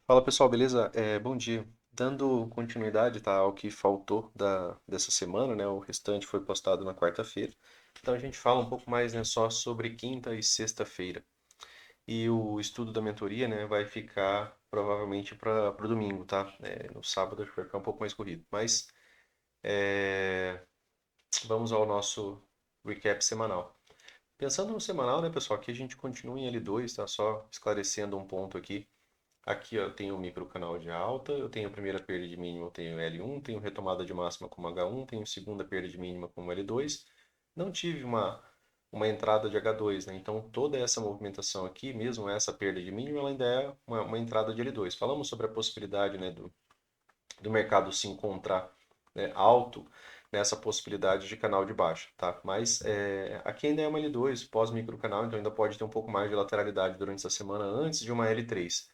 Fala pessoal, beleza? Bom dia. Dando continuidade, tá, ao que faltou dessa semana, né? O restante foi postado na quarta-feira. Então a gente fala um pouco mais, né, só sobre quinta e sexta-feira. E o estudo da mentoria, né, vai ficar provavelmente para o domingo, tá? No sábado acho que vai ficar um pouco mais corrido. Mas é, vamos ao nosso recap semanal. Pensando no semanal, né, pessoal, aqui a gente continua em L2, tá? Só esclarecendo um ponto aqui. Aqui ó, eu tenho o micro canal de alta, eu tenho a primeira perda de mínima, eu tenho L1, tenho retomada de máxima como H1, tenho segunda perda de mínima como L2. Não tive uma entrada de H2, né? Então toda essa movimentação aqui, mesmo essa perda de mínima, ela ainda é uma entrada de L2. Falamos sobre a possibilidade, né, do mercado se encontrar, né, alto nessa possibilidade de canal de baixa, tá? Mas aqui ainda é uma L2, pós-micro canal, então ainda pode ter um pouco mais de lateralidade durante essa semana antes de uma L3.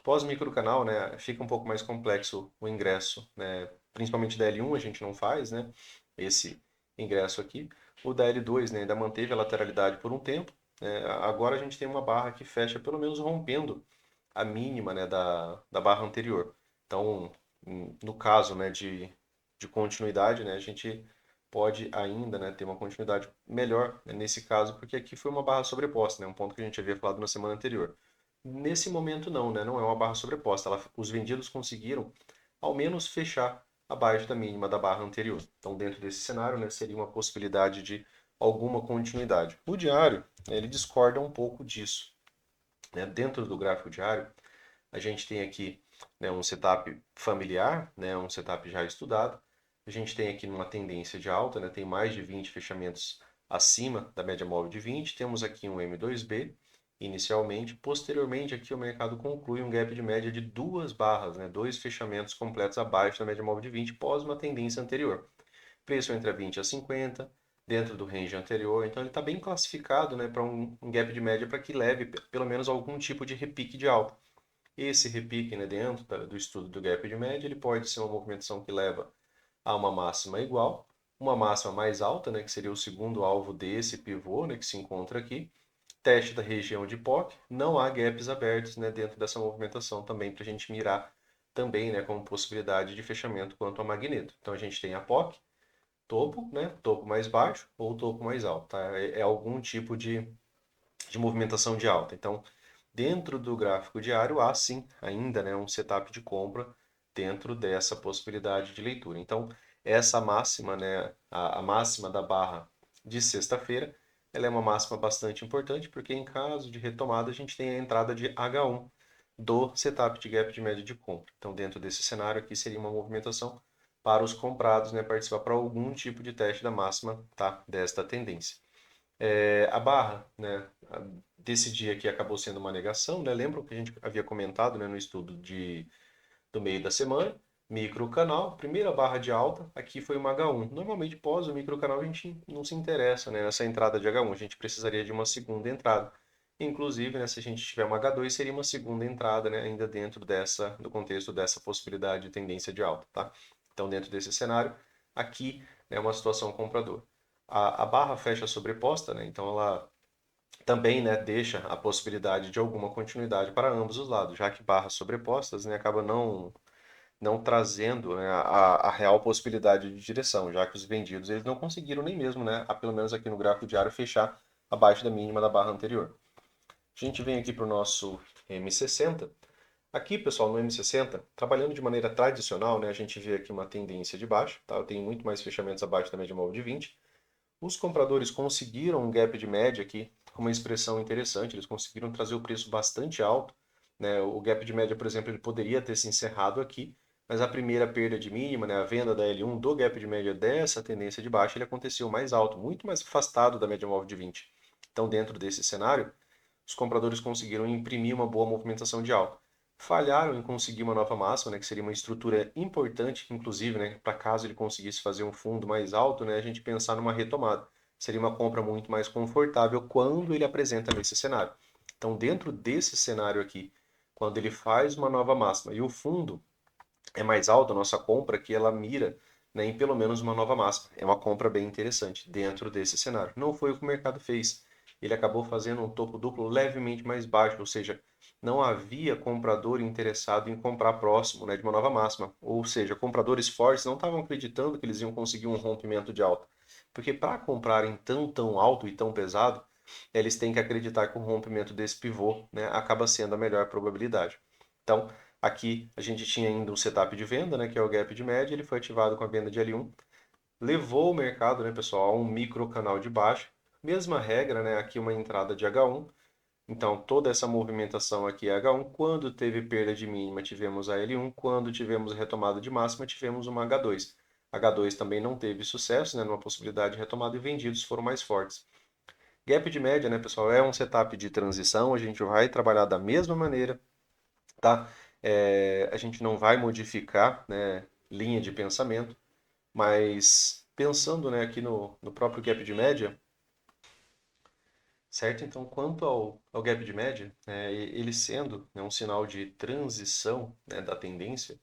Pós-microcanal, né, fica um pouco mais complexo o ingresso, né, principalmente da L1 a gente não faz, né, esse ingresso aqui. O da L2, né, ainda manteve a lateralidade por um tempo, né, agora a gente tem uma barra que fecha pelo menos rompendo a mínima, né, da barra anterior. Então, no caso, né, de continuidade, né, a gente pode ainda, né, ter uma continuidade melhor, né, nesse caso, porque aqui foi uma barra sobreposta, né, um ponto que a gente havia falado na semana anterior. Nesse momento não, né? Não é uma barra sobreposta. Os vendidos conseguiram ao menos fechar abaixo da mínima da barra anterior. Então, dentro desse cenário, né, seria uma possibilidade de alguma continuidade. O diário, né, ele discorda um pouco disso, né? Dentro do gráfico diário, a gente tem aqui, né, um setup familiar, né, um setup já estudado. A gente tem aqui uma tendência de alta, né, tem mais de 20 fechamentos acima da média móvel de 20. Temos aqui um M2B inicialmente. Posteriormente, aqui o mercado conclui um gap de média de duas barras, né, dois fechamentos completos abaixo da média móvel de 20 pós uma tendência anterior. Preço entre a 20 a 50, dentro do range anterior. Então ele está bem classificado, né, para um gap de média para que leve pelo menos algum tipo de repique de alta. Esse repique, né, dentro do estudo do gap de média, ele pode ser uma movimentação que leva a uma máxima igual, uma máxima mais alta, né, que seria o segundo alvo desse pivô, né, que se encontra aqui, teste da região de POC, não há gaps abertos, né, dentro dessa movimentação também para a gente mirar também, né, como possibilidade de fechamento quanto a magneto. Então a gente tem a POC, topo, né, topo mais baixo ou topo mais alto, tá? É algum tipo de movimentação de alta. Então, dentro do gráfico diário, há sim ainda, né, um setup de compra dentro dessa possibilidade de leitura. Então, essa máxima, né, a máxima da barra de sexta-feira, ela é uma máxima bastante importante, porque em caso de retomada, a gente tem a entrada de H1 do setup de gap de média de compra. Então, dentro desse cenário aqui, seria uma movimentação para os comprados, né, participar para algum tipo de teste da máxima, tá, desta tendência. A barra, né, desse dia aqui acabou sendo uma negação, né? Lembram que a gente havia comentado, né, no estudo do meio da semana? Microcanal, primeira barra de alta, aqui foi uma H1. Normalmente, pós o microcanal, a gente não se interessa, né, nessa entrada de H1, a gente precisaria de uma segunda entrada. Inclusive, né, se a gente tiver uma H2, seria uma segunda entrada, né, ainda dentro do contexto dessa possibilidade de tendência de alta, tá? Então, dentro desse cenário, aqui é uma situação compradora. A barra fecha sobreposta, né, então ela também, né, deixa a possibilidade de alguma continuidade para ambos os lados, já que barras sobrepostas, né, acaba não trazendo, né, a real possibilidade de direção, já que os vendidos eles não conseguiram nem mesmo, né, pelo menos aqui no gráfico diário, fechar abaixo da mínima da barra anterior. A gente vem aqui para o nosso M60. Aqui, pessoal, no M60, trabalhando de maneira tradicional, né, a gente vê aqui uma tendência de baixa, tá? Eu tenho muito mais fechamentos abaixo da média móvel de 20. Os compradores conseguiram um gap de média aqui, com uma expressão interessante, eles conseguiram trazer o preço bastante alto, né? O gap de média, por exemplo, ele poderia ter se encerrado aqui, mas a primeira perda de mínima, né, a venda da L1 do gap de média dessa tendência de baixa, ele aconteceu mais alto, muito mais afastado da média móvel de 20. Então, dentro desse cenário, os compradores conseguiram imprimir uma boa movimentação de alta. Falharam em conseguir uma nova máxima, né, que seria uma estrutura importante, inclusive, né, para caso ele conseguisse fazer um fundo mais alto, né, a gente pensar numa retomada. Seria uma compra muito mais confortável quando ele apresenta nesse cenário. Então, dentro desse cenário aqui, quando ele faz uma nova máxima e o fundo é mais alto, a nossa compra que ela mira, né, em pelo menos uma nova máxima. É uma compra bem interessante dentro desse cenário. Não foi o que o mercado fez. Ele acabou fazendo um topo duplo levemente mais baixo, ou seja, não havia comprador interessado em comprar próximo, né, de uma nova máxima. Ou seja, compradores fortes não estavam acreditando que eles iam conseguir um rompimento de alta. Porque para comprarem tão alto e tão pesado, eles têm que acreditar que o rompimento desse pivô, né, acaba sendo a melhor probabilidade. Então, aqui a gente tinha ainda um setup de venda, né, que é o gap de média, ele foi ativado com a venda de L1, levou o mercado, né, pessoal, a um micro canal de baixa. Mesma regra, né, aqui uma entrada de H1. Então, toda essa movimentação aqui é H1. Quando teve perda de mínima, tivemos a L1. Quando tivemos retomada de máxima, tivemos uma H2. H2 também não teve sucesso, né, numa possibilidade de retomada e vendidos foram mais fortes. Gap de média, né, pessoal, é um setup de transição. A gente vai trabalhar da mesma maneira, tá? A gente não vai modificar, né, linha de pensamento, mas pensando, né, aqui no próprio gap de média, certo? Então, quanto ao gap de média, ele sendo, né, um sinal de transição, né, da tendência,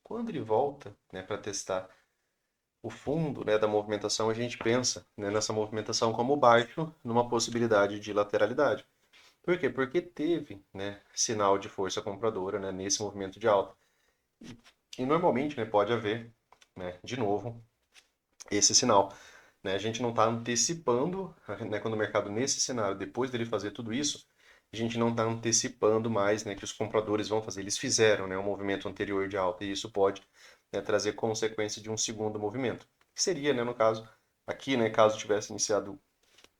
quando ele volta, né, para testar o fundo, né, da movimentação, a gente pensa, né, nessa movimentação como baixo, numa possibilidade de lateralidade. Por quê? Porque teve, né, sinal de força compradora, né, nesse movimento de alta. E normalmente, né, pode haver, né, de novo, esse sinal. Né? A gente não está antecipando, né, quando o mercado nesse cenário, depois dele fazer tudo isso, a gente não está antecipando mais, né, que os compradores vão fazer. Eles fizeram, né, um movimento anterior de alta e isso pode, né, trazer consequência de um segundo movimento. Que seria, né, no caso, aqui, né, caso tivesse iniciado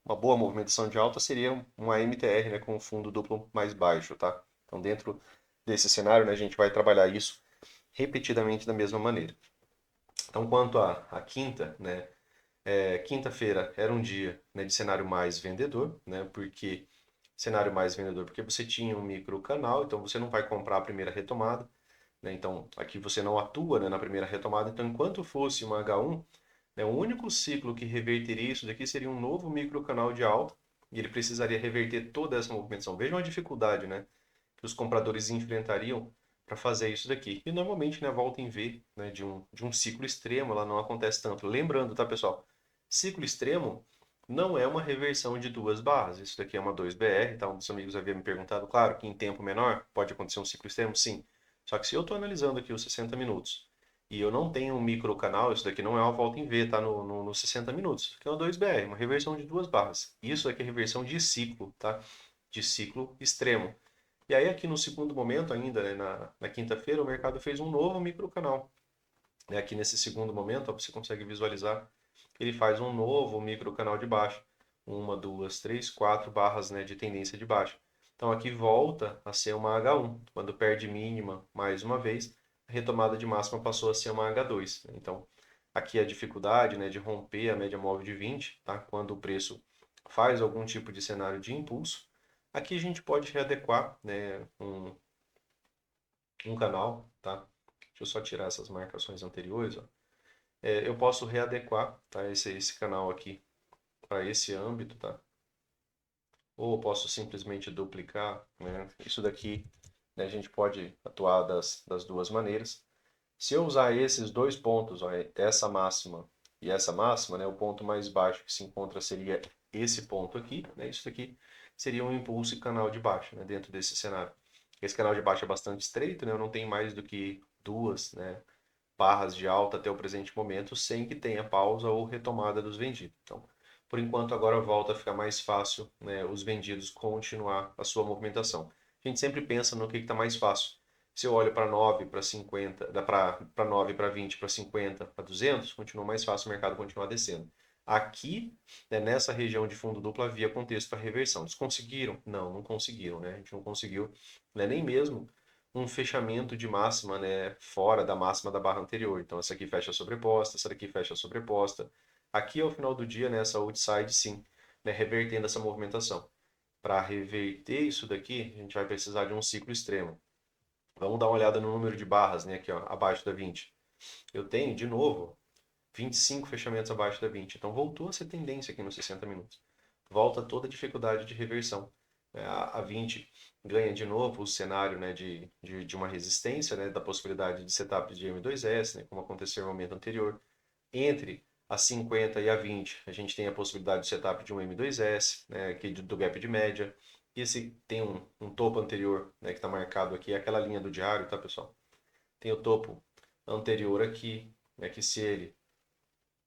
uma boa movimentação de alta, seria uma MTR, né, com um fundo duplo mais baixo, tá? Então, dentro desse cenário, né, a gente vai trabalhar isso repetidamente da mesma maneira. Então, quanto à quinta, né, quinta-feira era um dia, né, de cenário mais vendedor, né? Porque cenário mais vendedor, porque você tinha um micro canal, então você não vai comprar a primeira retomada, né? Então aqui você não atua, né, na primeira retomada. Então enquanto fosse uma H1, né, o único ciclo que reverteria isso daqui seria um novo micro canal de alta e ele precisaria reverter toda essa movimentação. Vejam a dificuldade, né, que os compradores enfrentariam para fazer isso daqui. E normalmente, né, volta em V, né, de um ciclo extremo, ela não acontece tanto. Lembrando, tá, pessoal? Ciclo extremo não é uma reversão de duas barras. Isso daqui é uma 2BR, tá? Um dos amigos havia me perguntado. Claro que em tempo menor pode acontecer um ciclo extremo, sim. Só que se eu estou analisando aqui os 60 minutos e eu não tenho um micro canal, isso daqui não é uma volta em V, tá? Nos 60 minutos. Isso aqui é uma 2BR, uma reversão de duas barras. Isso aqui é reversão de ciclo, tá? De ciclo extremo. E aí aqui no segundo momento ainda, né, na quinta-feira, o mercado fez um novo microcanal. Né? Aqui nesse segundo momento, ó, você consegue visualizar, ele faz um novo microcanal de baixa. Uma, duas, três, quatro barras, né, de tendência de baixa. Então aqui volta a ser uma H1. Quando perde mínima mais uma vez, a retomada de máxima passou a ser uma H2. Né? Então aqui a dificuldade, né, de romper a média móvel de 20, tá? Quando o preço faz algum tipo de cenário de impulso. Aqui a gente pode readequar, né, um canal, tá? Deixa eu só tirar essas marcações anteriores, ó. Eu posso readequar, tá, esse canal aqui para esse âmbito, tá? Ou eu posso simplesmente duplicar, né? Isso daqui, né, a gente pode atuar das duas maneiras. Se eu usar esses dois pontos, ó, essa máxima, né, o ponto mais baixo que se encontra seria esse ponto aqui, né? Isso aqui seria um impulso e canal de baixa, né, dentro desse cenário. Esse canal de baixa é bastante estreito, né? Eu não tenho mais do que duas, né, barras de alta até o presente momento, sem que tenha pausa ou retomada dos vendidos. Então, por enquanto, agora volta a ficar mais fácil, né, os vendidos continuar a sua movimentação. A gente sempre pensa no que está mais fácil. Se eu olho para 9, para 50, para 9, para 20, para 50, para 200, continua mais fácil o mercado continuar descendo. Aqui, né, nessa região de fundo duplo, havia contexto para reversão. Eles conseguiram? Não, não conseguiram. Né? A gente não conseguiu, né, nem mesmo um fechamento de máxima, né, fora da máxima da barra anterior. Então, essa aqui fecha sobreposta, essa daqui fecha sobreposta. Aqui, ao final do dia, nessa outside, sim, né, revertendo essa movimentação. Para reverter isso daqui, a gente vai precisar de um ciclo extremo. Vamos dar uma olhada no número de barras, né, aqui, ó, abaixo da 20. Eu tenho, de novo, 25 fechamentos abaixo da 20. Então, voltou a ser tendência aqui nos 60 minutos. Volta toda a dificuldade de reversão. A 20 ganha de novo o cenário, né, de uma resistência, né, da possibilidade de setup de M2S, né, como aconteceu no momento anterior. Entre a 50 e a 20, a gente tem a possibilidade de setup de um M2S, né, aqui do gap de média. Esse tem um topo anterior, né, que está marcado aqui, é aquela linha do diário, tá, pessoal? Tem o topo anterior aqui, né, que se ele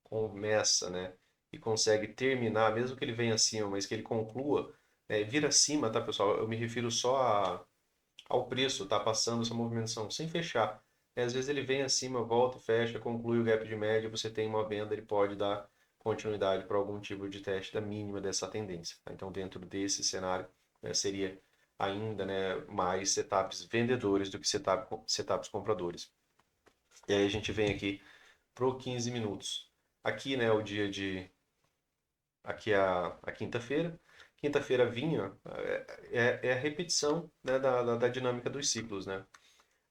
começa, né, e consegue terminar, mesmo que ele venha acima, mas que ele conclua, né, vir acima, tá, pessoal? Eu me refiro só ao preço, tá passando essa movimentação, sem fechar. Às vezes ele vem acima, volta, fecha, conclui o gap de média, você tem uma venda, ele pode dar continuidade para algum tipo de teste da mínima dessa tendência, tá? Então, dentro desse cenário, né, seria ainda, né, mais setups vendedores do que setups compradores. E aí a gente vem aqui pro 15 minutos. Aqui, né, o dia de... Aqui é a quinta-feira. Quinta-feira vinha, é a repetição, né, da dinâmica dos ciclos, né?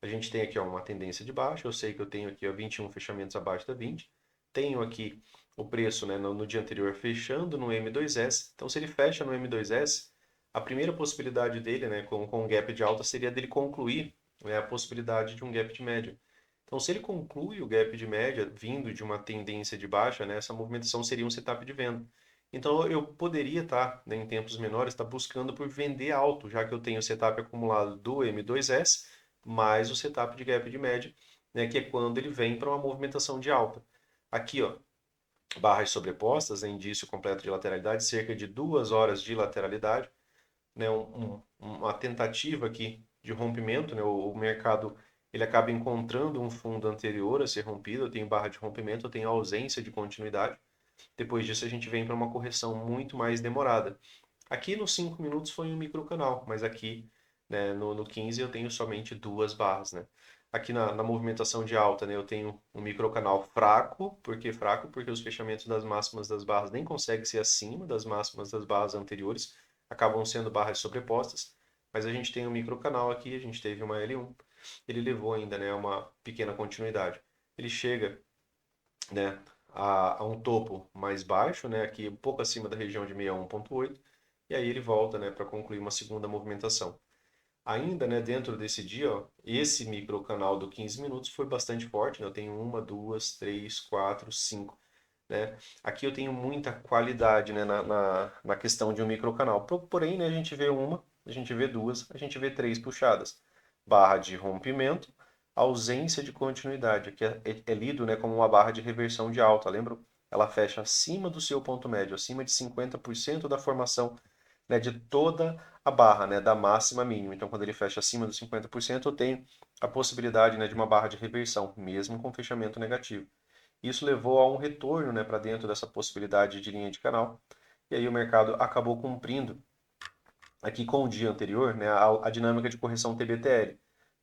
A gente tem aqui ó, uma tendência de baixa, eu sei que eu tenho aqui ó, 21 fechamentos abaixo da 20. Tenho aqui o preço, né, no dia anterior fechando no M2S. Então, se ele fecha no M2S, a primeira possibilidade dele, né, com um gap de alta, seria dele concluir, né, a possibilidade de um gap de média. Então, se ele conclui o gap de média vindo de uma tendência de baixa, né, essa movimentação seria um setup de venda. Então, eu poderia estar, né, em tempos menores, estar buscando por vender alto, já que eu tenho o setup acumulado do M2S, mais o setup de gap de média, né, que é quando ele vem para uma movimentação de alta. Aqui, ó, barras sobrepostas, né, indício completo de lateralidade, cerca de 2 horas de lateralidade, né, uma tentativa aqui de rompimento, né, o mercado ele acaba encontrando um fundo anterior a ser rompido, eu tenho barra de rompimento, eu tenho ausência de continuidade. Depois disso a gente vem para uma correção muito mais demorada. Aqui nos 5 minutos foi um microcanal, mas aqui, né, no 15 eu tenho somente duas barras, né? Aqui na movimentação de alta, né, eu tenho um microcanal fraco. Por que fraco? Porque os fechamentos das máximas das barras nem conseguem ser acima das máximas das barras anteriores, acabam sendo barras sobrepostas. Mas a gente tem um microcanal aqui, a gente teve uma L1, ele levou ainda, né, uma pequena continuidade. Ele chega, né, a um topo mais baixo, né, aqui um pouco acima da região de 61,8, e aí ele volta, né, para concluir uma segunda movimentação. Ainda, né, dentro desse dia, ó, esse microcanal do 15 minutos foi bastante forte, né, eu tenho uma, duas, três, quatro, cinco, né? Aqui eu tenho muita qualidade, né, na questão de um microcanal. Porém, né, a gente vê uma, a gente vê duas, a gente vê três puxadas. Barra de rompimento, ausência de continuidade. Aqui é lido, né, como uma barra de reversão de alta, lembra? Ela fecha acima do seu ponto médio, acima de 50% da formação, né, de toda a barra, né, da máxima mínima. Então, quando ele fecha acima dos 50%, eu tenho a possibilidade, né, de uma barra de reversão, mesmo com fechamento negativo. Isso levou a um retorno, né, para dentro dessa possibilidade de linha de canal. E aí o mercado acabou cumprindo aqui com o dia anterior, né, a dinâmica de correção TBTL.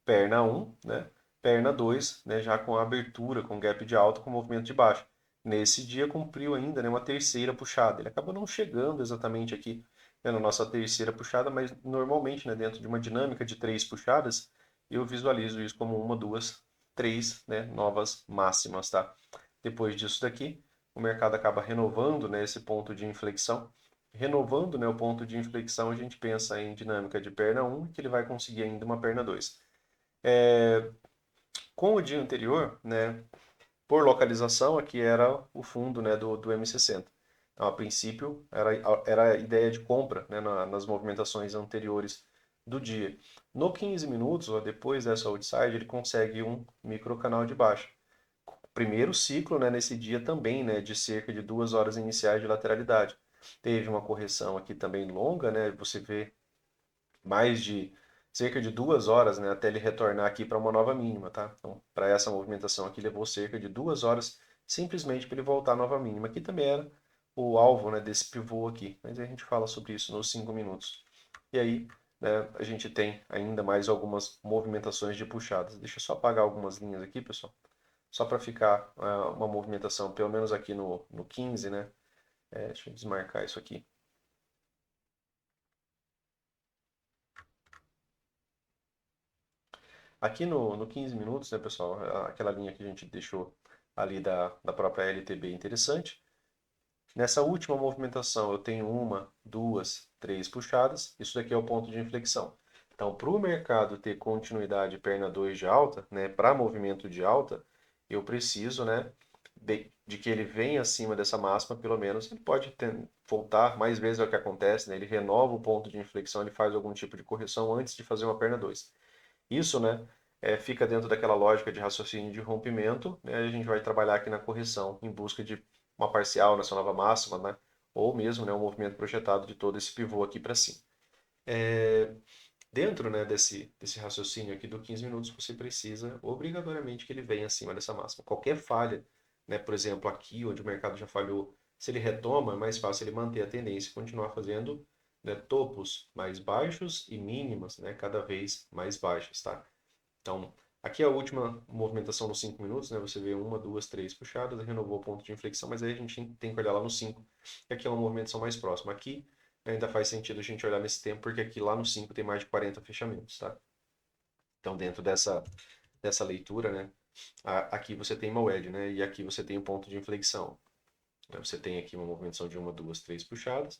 Perna 1, né, perna 2, né, já com a abertura, com gap de alta, com movimento de baixa. Nesse dia cumpriu ainda, né, uma terceira puxada. Ele acabou não chegando exatamente aqui, né, na nossa terceira puxada, mas normalmente, né, dentro de uma dinâmica de três puxadas, eu visualizo isso como uma, duas, três, né, novas máximas, tá? Depois disso daqui, o mercado acaba renovando, né, esse ponto de inflexão. Renovando, né, o ponto de inflexão, a gente pensa em dinâmica de perna 1, que ele vai conseguir ainda uma perna 2. Com o dia anterior, né, por localização, aqui era o fundo, né, do M60. Então, a princípio, era a ideia de compra, né, nas movimentações anteriores do dia. No 15 minutos, ou depois dessa outside, ele consegue um microcanal de baixa. Primeiro ciclo, né, nesse dia também, né, de cerca de 2 horas iniciais de lateralidade. Teve uma correção aqui também longa, né, você vê mais de cerca de 2 horas, né, até ele retornar aqui para uma nova mínima, tá? Então, para essa movimentação aqui levou cerca de 2 horas simplesmente para ele voltar à nova mínima. Aqui também era o alvo, né, desse pivô aqui, mas a gente fala sobre isso nos 5 minutos. E aí, né, a gente tem ainda mais algumas movimentações de puxadas. Deixa eu só apagar algumas linhas aqui, pessoal, só para ficar uma movimentação, pelo menos aqui no 15, né? Deixa eu desmarcar isso aqui. Aqui no 15 minutos, né, pessoal, aquela linha que a gente deixou ali da própria LTB interessante. Nessa última movimentação eu tenho uma, duas, três puxadas. Isso daqui é o ponto de inflexão. Então, para o mercado ter continuidade perna 2 de alta, né, para movimento de alta, eu preciso, né, de que ele vem acima dessa máxima, pelo menos ele pode voltar mais vezes, é o que acontece, né? Ele renova o ponto de inflexão, ele faz algum tipo de correção antes de fazer uma perna 2. Isso, né, fica dentro daquela lógica de raciocínio de rompimento, né? A gente vai trabalhar aqui na correção em busca de uma parcial nessa nova máxima, né? Ou mesmo, né, um movimento projetado de todo esse pivô aqui para cima. Dentro, né, desse raciocínio aqui do 15 minutos, você precisa obrigatoriamente que ele venha acima dessa máxima. Qualquer falha, né, por exemplo, aqui onde o mercado já falhou, se ele retoma, é mais fácil ele manter a tendência e continuar fazendo, né, topos mais baixos e mínimas, né, cada vez mais baixas, tá? Então, aqui é a última movimentação nos 5 minutos, né? Você vê uma, duas, três puxadas, renovou o ponto de inflexão, mas aí a gente tem que olhar lá no 5, que aqui é uma movimentação mais próxima. Aqui ainda faz sentido a gente olhar nesse tempo, porque aqui lá no 5 tem mais de 40 fechamentos, tá? Então, dentro dessa leitura, né? Aqui você tem uma wedge, né? E aqui você tem o ponto de inflexão. Você tem aqui uma movimentação de uma, duas, três puxadas.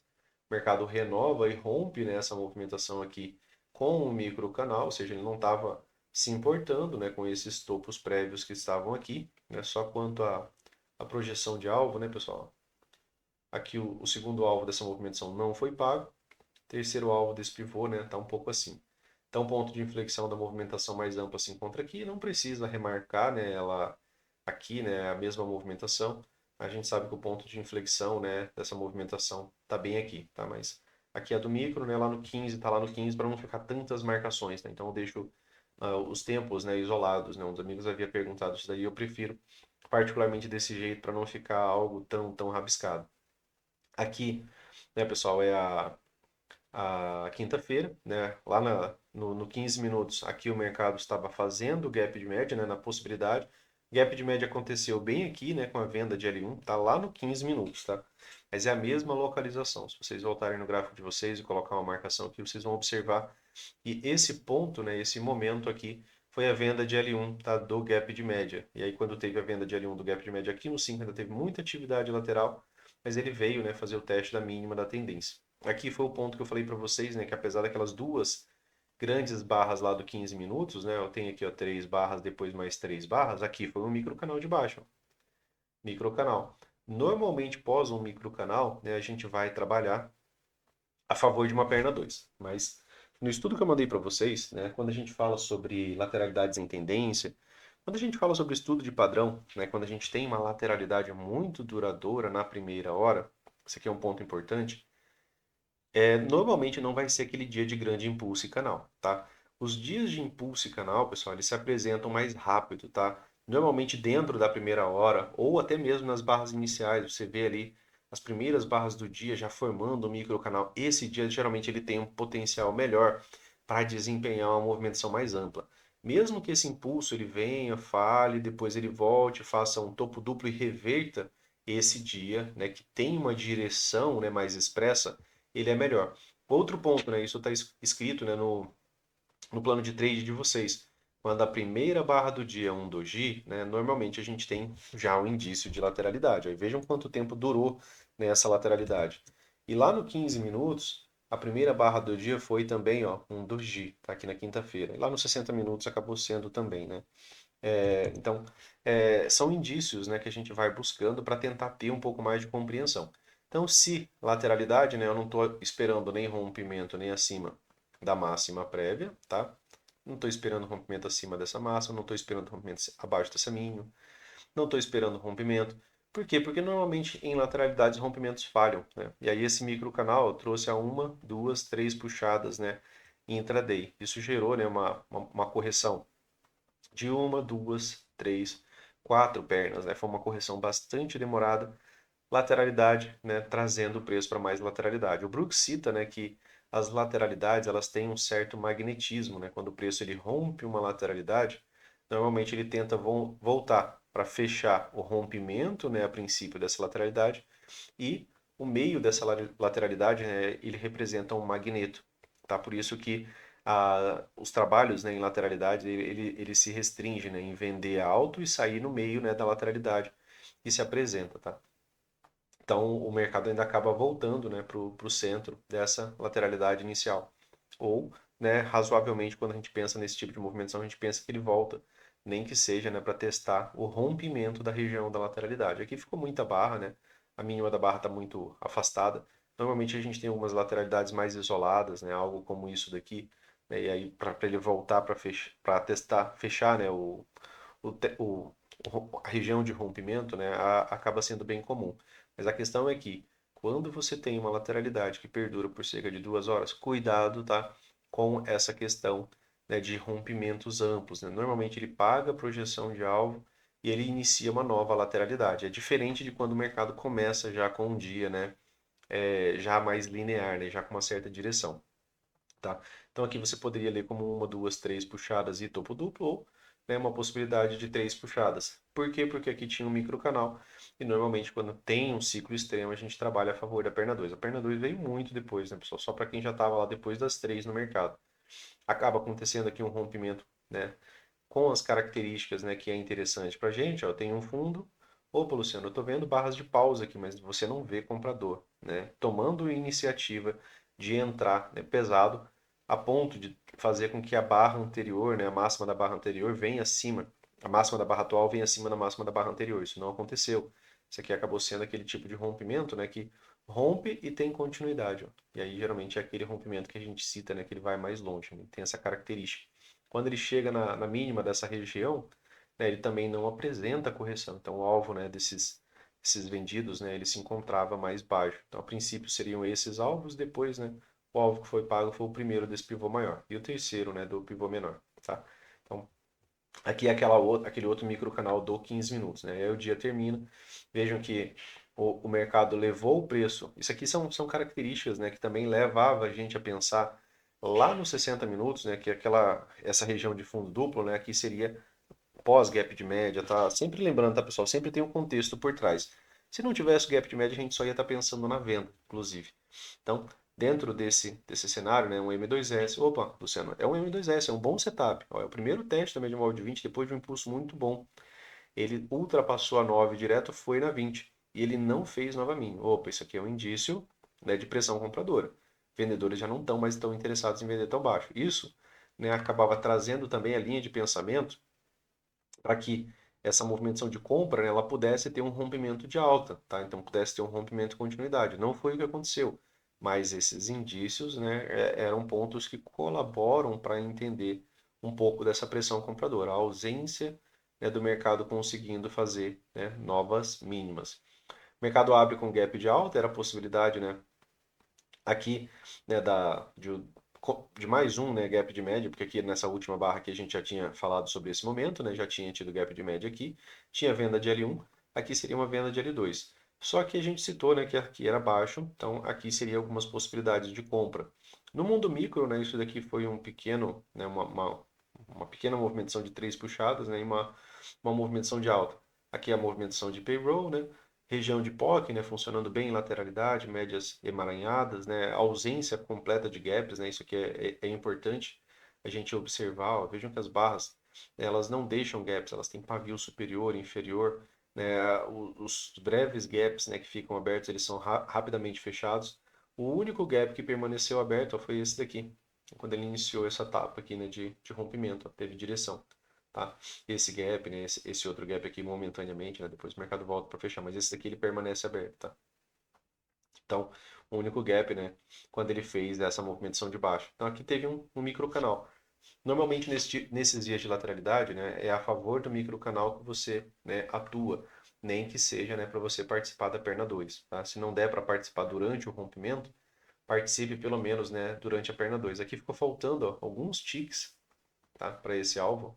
O mercado renova e rompe, né, essa movimentação aqui com o micro canal, ou seja, ele não estava se importando, né, com esses topos prévios que estavam aqui, né, só quanto a projeção de alvo, né, pessoal? Aqui o segundo alvo dessa movimentação não foi pago, terceiro alvo desse pivô, né, está um pouco assim. Então, ponto de inflexão da movimentação mais ampla se encontra aqui, não precisa remarcar, né, ela aqui, né, a mesma movimentação. A gente sabe que o ponto de inflexão, né, dessa movimentação está bem aqui, tá? Mas aqui é do micro, né, lá no 15, tá lá no 15 para não ficar tantas marcações, né? Então eu deixo os tempos, né, isolados, né? Um dos amigos havia perguntado isso daí, eu prefiro particularmente desse jeito para não ficar algo tão rabiscado. Aqui, né, pessoal, é a quinta-feira, né? Lá no 15 minutos, aqui o mercado estava fazendo o gap de média, né? Na possibilidade. Gap de média aconteceu bem aqui, né? Com a venda de L1, tá lá no 15 minutos, tá? Mas é a mesma localização. Se vocês voltarem no gráfico de vocês e colocar uma marcação aqui, vocês vão observar que esse ponto, né? Esse momento aqui foi a venda de L1, tá? Do gap de média. E aí quando teve a venda de L1 do gap de média aqui no 5 ainda teve muita atividade lateral, mas ele veio, né? Fazer o teste da mínima da tendência. Aqui foi o ponto que eu falei para vocês, né, que apesar daquelas duas grandes barras lá do 15 minutos, né, eu tenho aqui ó, 3 barras, depois mais 3 barras, aqui foi um microcanal de baixo, ó, microcanal. Normalmente, pós um microcanal, né, a gente vai trabalhar a favor de uma perna 2, mas no estudo que eu mandei para vocês, né, quando a gente fala sobre lateralidades em tendência, quando a gente fala sobre estudo de padrão, né, quando a gente tem uma lateralidade muito duradoura na primeira hora, isso aqui é um ponto importante, normalmente não vai ser aquele dia de grande impulso e canal, tá? Os dias de impulso e canal, pessoal, eles se apresentam mais rápido, tá? Normalmente dentro da primeira hora, ou até mesmo nas barras iniciais, você vê ali as primeiras barras do dia já formando um microcanal. Esse dia geralmente ele tem um potencial melhor para desempenhar uma movimentação mais ampla. Mesmo que esse impulso ele venha, fale, depois ele volte, faça um topo duplo e reverta esse dia, né, que tem uma direção, né, mais expressa, ele é melhor. Outro ponto, né, isso está escrito, né, no plano de trade de vocês. Quando a primeira barra do dia é um doji, né, normalmente a gente tem já um indício de lateralidade. Aí vejam quanto tempo durou, né, essa lateralidade. E lá no 15 minutos, a primeira barra do dia foi também ó, um doji, tá aqui na quinta-feira. E lá nos 60 minutos acabou sendo também, né? Então, são indícios, né, que a gente vai buscando para tentar ter um pouco mais de compreensão. Então, se lateralidade, né, eu não estou esperando nem rompimento nem acima da máxima prévia, tá? Não estou esperando rompimento acima dessa máxima, não estou esperando rompimento abaixo dessa mínima, não estou esperando rompimento. Por quê? Porque normalmente em lateralidades rompimentos falham, né? E aí esse microcanal trouxe a uma, duas, três puxadas, né, intraday. Isso gerou, né, uma correção de uma, duas, três, quatro pernas, né? Foi uma correção bastante demorada. Lateralidade, né? Trazendo o preço para mais lateralidade. O Brooks cita, né, que as lateralidades elas têm um certo magnetismo, né? Quando o preço ele rompe uma lateralidade, normalmente ele tenta voltar para fechar o rompimento, né, a princípio dessa lateralidade e o meio dessa lateralidade, né, ele representa um magneto, tá? Por isso que os trabalhos, né, em lateralidade, ele se restringe, né, em vender alto e sair no meio, né, da lateralidade que se apresenta, tá? Então o mercado ainda acaba voltando, né, para o centro dessa lateralidade inicial. Ou, né, razoavelmente, quando a gente pensa nesse tipo de movimentação, a gente pensa que ele volta nem que seja, né, para testar o rompimento da região da lateralidade. Aqui ficou muita barra, né? A mínima da barra está muito afastada. Normalmente a gente tem algumas lateralidades mais isoladas, né? Algo como isso daqui, né? E aí para ele voltar para testar, fechar, né? O, te- o- a região de rompimento, né? Acaba sendo bem comum. Mas a questão é que quando você tem uma lateralidade que perdura por cerca de 2 horas, cuidado, tá? Com essa questão, né, de rompimentos amplos, né? Normalmente ele paga a projeção de alvo e ele inicia uma nova lateralidade. É diferente de quando o mercado começa já com um dia, né, já mais linear, né, já com uma certa direção, tá? Então aqui você poderia ler como uma, duas, três puxadas e topo duplo ou, né, uma possibilidade de três puxadas. Por quê? Porque aqui tinha um microcanal e normalmente quando tem um ciclo extremo a gente trabalha a favor da perna 2. A perna 2 veio muito depois, né, pessoal? Só para quem já estava lá depois das três no mercado. Acaba acontecendo aqui um rompimento, né, com as características, né, que é interessante para a gente. Ó, tem um fundo. Opa, Luciano, eu estou vendo barras de pausa aqui, mas você não vê comprador, né? Tomando iniciativa de entrar, né, pesado a ponto de fazer com que a barra anterior, né, a máxima da barra anterior, venha acima, a máxima da barra atual venha acima da máxima da barra anterior. Isso não aconteceu. Isso aqui acabou sendo aquele tipo de rompimento, né, que rompe e tem continuidade. Ó. E aí geralmente é aquele rompimento que a gente cita, né, que ele vai mais longe, né, tem essa característica. Quando ele chega na mínima dessa região, né, ele também não apresenta correção. Então o alvo, né, desses vendidos, né, ele se encontrava mais baixo. Então a princípio seriam esses alvos, depois, né, o alvo que foi pago foi o primeiro desse pivô maior e o terceiro, né, do pivô menor, tá? Então, aqui é aquele outro microcanal do 15 minutos, né? Aí o dia termina. Vejam que o mercado levou o preço. Isso aqui são características, né, que também levava a gente a pensar lá nos 60 minutos, né, que essa região de fundo duplo, né, aqui seria pós-gap de média, tá? Sempre lembrando, tá, pessoal? Sempre tem um contexto por trás. Se não tivesse o gap de média, a gente só ia estar pensando na venda, inclusive. Então, dentro desse cenário, né, um M2S, opa, Luciano, é um M2S, é um bom setup. Ó, é o primeiro teste da média móvel de 20 depois de um impulso muito bom. Ele ultrapassou a 9 direto, foi na 20 e ele não fez nova mínima. Opa, isso aqui é um indício, né, de pressão compradora. Vendedores já não estão mais tão interessados em vender tão baixo. Isso, né, acabava trazendo também a linha de pensamento para que essa movimentação de compra, né, ela pudesse ter um rompimento de alta, tá? Então pudesse ter um rompimento de continuidade. Não foi o que aconteceu, mas esses indícios, né, eram pontos que colaboram para entender um pouco dessa pressão compradora, a ausência, né, do mercado conseguindo fazer, né, novas mínimas. O mercado abre com gap de alta, era a possibilidade, né, aqui, né, de mais um, né, gap de média, porque aqui nessa última barra aqui a gente já tinha falado sobre esse momento, né, já tinha tido gap de média aqui, tinha venda de L1, aqui seria uma venda de L2. Só que a gente citou, né, que aqui era baixo, então aqui seria algumas possibilidades de compra. No mundo micro, né, isso daqui foi um pequeno, né, uma pequena movimentação de três puxadas, né, e uma movimentação de alta. Aqui é a movimentação de payroll, né, região de POC, né, funcionando bem em lateralidade, médias emaranhadas, né, ausência completa de gaps, né, isso aqui é importante a gente observar. Ó, vejam que as barras, né, elas não deixam gaps, elas têm pavio superior, inferior, né, os breves gaps, né, que ficam abertos, eles são rapidamente fechados. O único gap que permaneceu aberto, ó, foi esse daqui, quando ele iniciou essa etapa aqui, né, de rompimento, ó, teve direção. Tá? Esse gap, né, esse outro gap aqui momentaneamente, né, depois o mercado volta para fechar, mas esse daqui ele permanece aberto, tá? Então, o único gap, né, quando ele fez essa movimentação de baixo. Então aqui teve um microcanal. Normalmente nesses dias de lateralidade, né, é a favor do microcanal que você, né, atua, nem que seja, né, para você participar da perna 2, tá? Se não der para participar durante o rompimento, participe pelo menos, né, durante a perna 2. Aqui ficou faltando, ó, alguns ticks, tá, para esse alvo.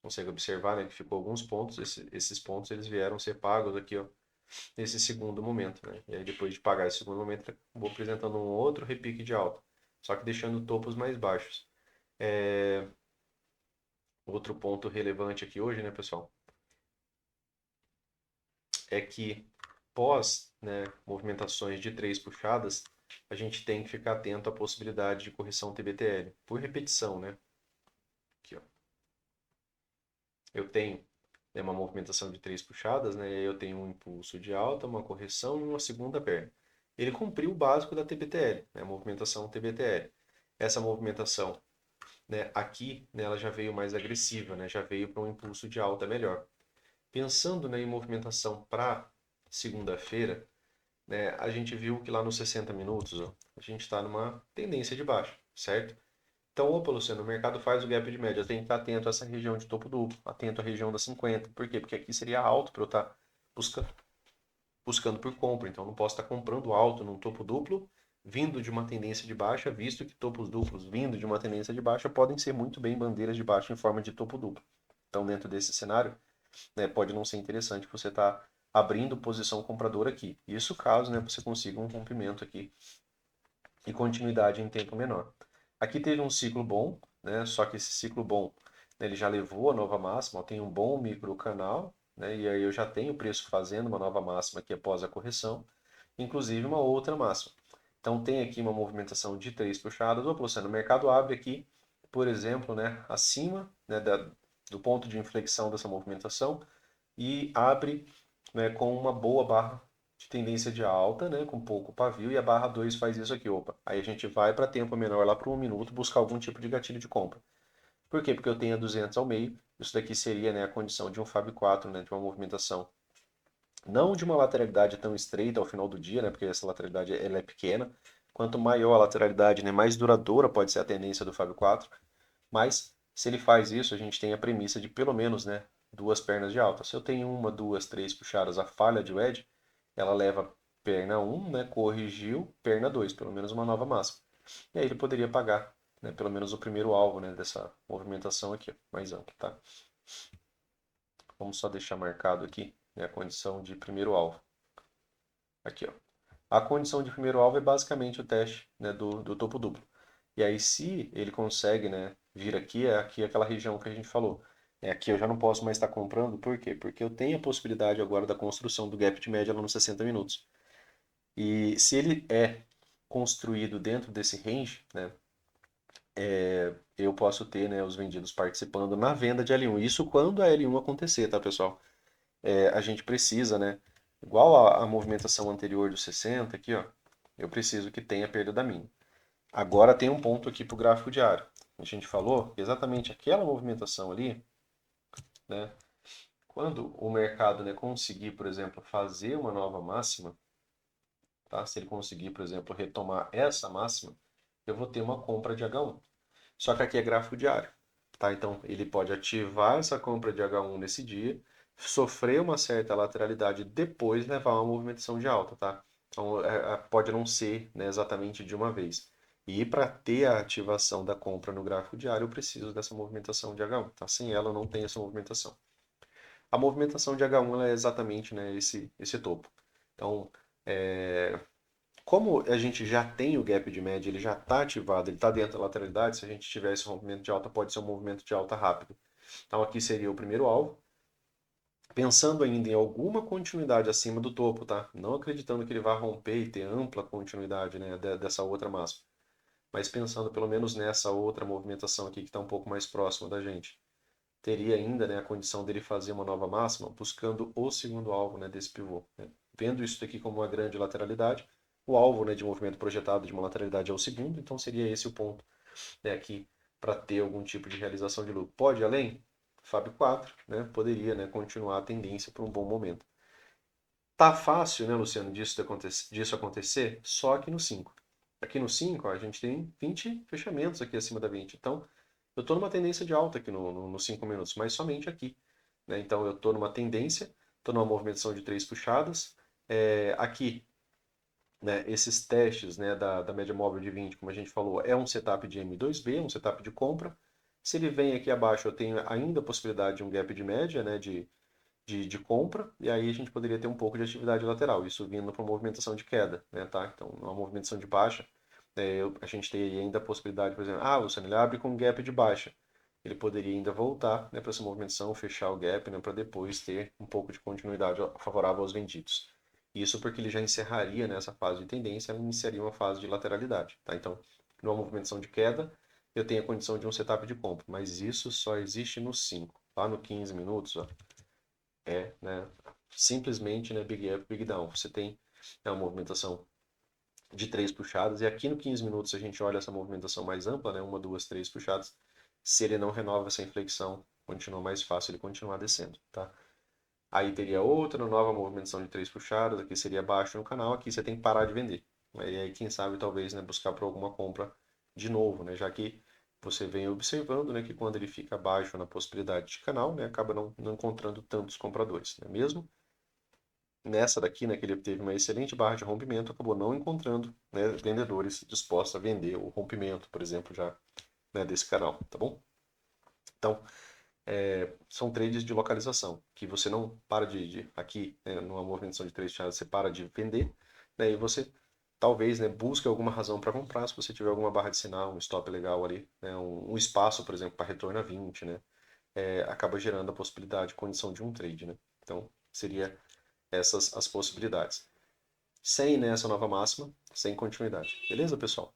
Consegue observar, né, que ficou alguns pontos, esses pontos eles vieram ser pagos aqui, ó, nesse segundo momento, né? E aí depois de pagar esse segundo momento, vou apresentando um outro repique de alta, só que deixando topos mais baixos. É... Outro ponto relevante aqui hoje, né, pessoal, é que pós, né, movimentações de três puxadas, a gente tem que ficar atento à possibilidade de correção TBTL, por repetição, né? Aqui, ó. Eu tenho, né, uma movimentação de três puxadas, né? E aí eu tenho um impulso de alta, uma correção e uma segunda perna. Ele cumpriu o básico da TBTL, né? Movimentação TBTL. Essa movimentação, né? Aqui, né, ela já veio mais agressiva, né? Já veio para um impulso de alta melhor. Pensando, né, em movimentação para segunda-feira, né, a gente viu que lá nos 60 minutos, ó, a gente está numa tendência de baixa, certo? Então, opa, Luciano, o mercado faz o gap de média, eu tenho que estar atento a essa região de topo duplo, atento à região das 50. Por quê? Porque aqui seria alto para eu estar buscando, buscando por compra. Então, eu não posso estar comprando alto num topo duplo, vindo de uma tendência de baixa, visto que topos duplos vindo de uma tendência de baixa podem ser muito bem bandeiras de baixa em forma de topo duplo. Então, dentro desse cenário, né, pode não ser interessante você estar abrindo posição compradora aqui. Isso caso, né, você consiga um rompimento aqui e continuidade em tempo menor. Aqui teve um ciclo bom, né, só que esse ciclo bom, né, ele já levou a nova máxima, ó, tem um bom micro canal, né, e aí eu já tenho o preço fazendo uma nova máxima aqui após a correção, inclusive uma outra máxima. Então tem aqui uma movimentação de três puxadas. Opa, Luciano, o mercado abre aqui, por exemplo, né, acima, né, do ponto de inflexão dessa movimentação e abre, né, com uma boa barra de tendência de alta, né, com pouco pavio, e a barra 2 faz isso aqui, opa. Aí a gente vai para tempo menor lá para 1 minuto buscar algum tipo de gatilho de compra. Por quê? Porque eu tenho a 200 ao meio, isso daqui seria, né, a condição de um Fab 4, né, de uma movimentação não de uma lateralidade tão estreita ao final do dia, né, porque essa lateralidade ela é pequena. Quanto maior a lateralidade, né, mais duradoura pode ser a tendência do Fab 4. Mas se ele faz isso, a gente tem a premissa de pelo menos, né, duas pernas de alta. Se eu tenho uma, duas, três puxadas, a falha de wedge, ela leva perna 1, né, corrigiu, perna 2, pelo menos uma nova máxima. E aí ele poderia pagar, né, pelo menos o primeiro alvo, né, dessa movimentação aqui, ó, mais amplo, tá? Vamos só deixar marcado aqui, né, a condição de primeiro alvo. Aqui, ó. A condição de primeiro alvo é basicamente o teste, né, do topo duplo. E aí, se ele consegue, né, vir aqui, é aqui aquela região que a gente falou. É, aqui eu já não posso mais estar comprando, por quê? Porque eu tenho a possibilidade agora da construção do gap de média lá nos 60 minutos. E se ele é construído dentro desse range, né, eu posso ter, né, os vendidos participando na venda de L1. Isso quando a L1 acontecer, tá, pessoal? A gente precisa, né, igual a movimentação anterior dos 60 aqui, ó, eu preciso que tenha perda da mínima. Agora tem um ponto aqui para o gráfico diário. A gente falou que exatamente aquela movimentação ali, né, quando o mercado, né, conseguir, por exemplo, fazer uma nova máxima, tá? Se ele conseguir, por exemplo, retomar essa máxima, eu vou ter uma compra de H1. Só que aqui é gráfico diário, tá? Então ele pode ativar essa compra de H1 nesse dia, sofrer uma certa lateralidade e depois levar uma movimentação de alta, tá? Então pode não ser, né, exatamente de uma vez. E para ter a ativação da compra no gráfico diário, eu preciso dessa movimentação de H1, tá? Sem ela eu não tenho essa movimentação. A movimentação de H1 ela é exatamente, né, esse topo. Então, como a gente já tem o gap de média, ele já está ativado, ele está dentro da lateralidade, se a gente tiver esse rompimento de alta, pode ser um movimento de alta rápido. Então aqui seria o primeiro alvo. Pensando ainda em alguma continuidade acima do topo, tá? Não acreditando que ele vá romper e ter ampla continuidade, né, dessa outra máxima. Mas pensando pelo menos nessa outra movimentação aqui que está um pouco mais próxima da gente. Teria ainda, né, a condição dele fazer uma nova máxima, buscando o segundo alvo, né, desse pivô, né? Vendo isso aqui como uma grande lateralidade, o alvo, né, de movimento projetado de uma lateralidade é o segundo, então seria esse o ponto, né, aqui para ter algum tipo de realização de lucro. Pode ir além? Fab 4, né, poderia, né, continuar a tendência por um bom momento. Tá fácil, né, Luciano, disso acontecer? Só aqui no 5. Aqui no 5, ó, a gente tem 20 fechamentos aqui acima da 20. Então, eu estou numa tendência de alta aqui nos 5 minutos, mas somente aqui, né? Então, eu estou numa tendência, estou numa movimentação de três puxadas. Aqui, né, esses testes, né, da média móvel de 20, como a gente falou, é um setup de M2B, um setup de compra. Se ele vem aqui abaixo, eu tenho ainda a possibilidade de um gap de média, né, de compra, e aí a gente poderia ter um pouco de atividade lateral, isso vindo para uma movimentação de queda, né, tá? Então, uma movimentação de baixa, a gente teria ainda a possibilidade, por exemplo, Luciano, ele abre com um gap de baixa, ele poderia ainda voltar, né, para essa movimentação, fechar o gap, né, para depois ter um pouco de continuidade favorável aos vendidos. Isso porque ele já encerraria nessa fase de tendência, ele iniciaria uma fase de lateralidade, tá? Então, numa movimentação de queda, eu tenho a condição de um setup de compra, mas isso só existe no 5. Lá no 15 minutos, ó, né, simplesmente, né, Big Up, Big Down. Você tem, né, uma movimentação de três puxadas, e aqui no 15 minutos a gente olha essa movimentação mais ampla, né, uma, duas, três puxadas, Se ele não renova essa inflexão, continua mais fácil ele continuar descendo, tá? Aí teria outra nova movimentação de três puxadas, aqui seria baixo no canal, aqui você tem que parar de vender. E aí, quem sabe, talvez, né, buscar por alguma compra de novo, né? Já que você vem observando, né, que quando ele fica abaixo na possibilidade de canal, né, acaba não encontrando tantos compradores, né? Mesmo nessa daqui, né, que ele teve uma excelente barra de rompimento, acabou não encontrando, né, vendedores dispostos a vender o rompimento, por exemplo, já, né, desse canal, tá bom? Então, são trades de localização, que você não para aqui, né, numa movimentação de três chaves, você para de vender, né, e você talvez, né, busque alguma razão para comprar, se você tiver alguma barra de sinal, um stop legal ali, né, um espaço, por exemplo, para retorno a 20, né, acaba gerando a possibilidade, condição de um trade, né. Então, seria essas as possibilidades. Sem, né, essa nova máxima, sem continuidade. Beleza, pessoal?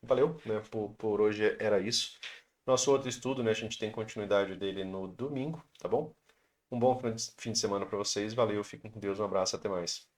Valeu, né, por hoje era isso. Nosso outro estudo, né, a gente tem continuidade dele no domingo, tá bom? Um bom fim de semana para vocês. Valeu, fiquem com Deus, um abraço, até mais.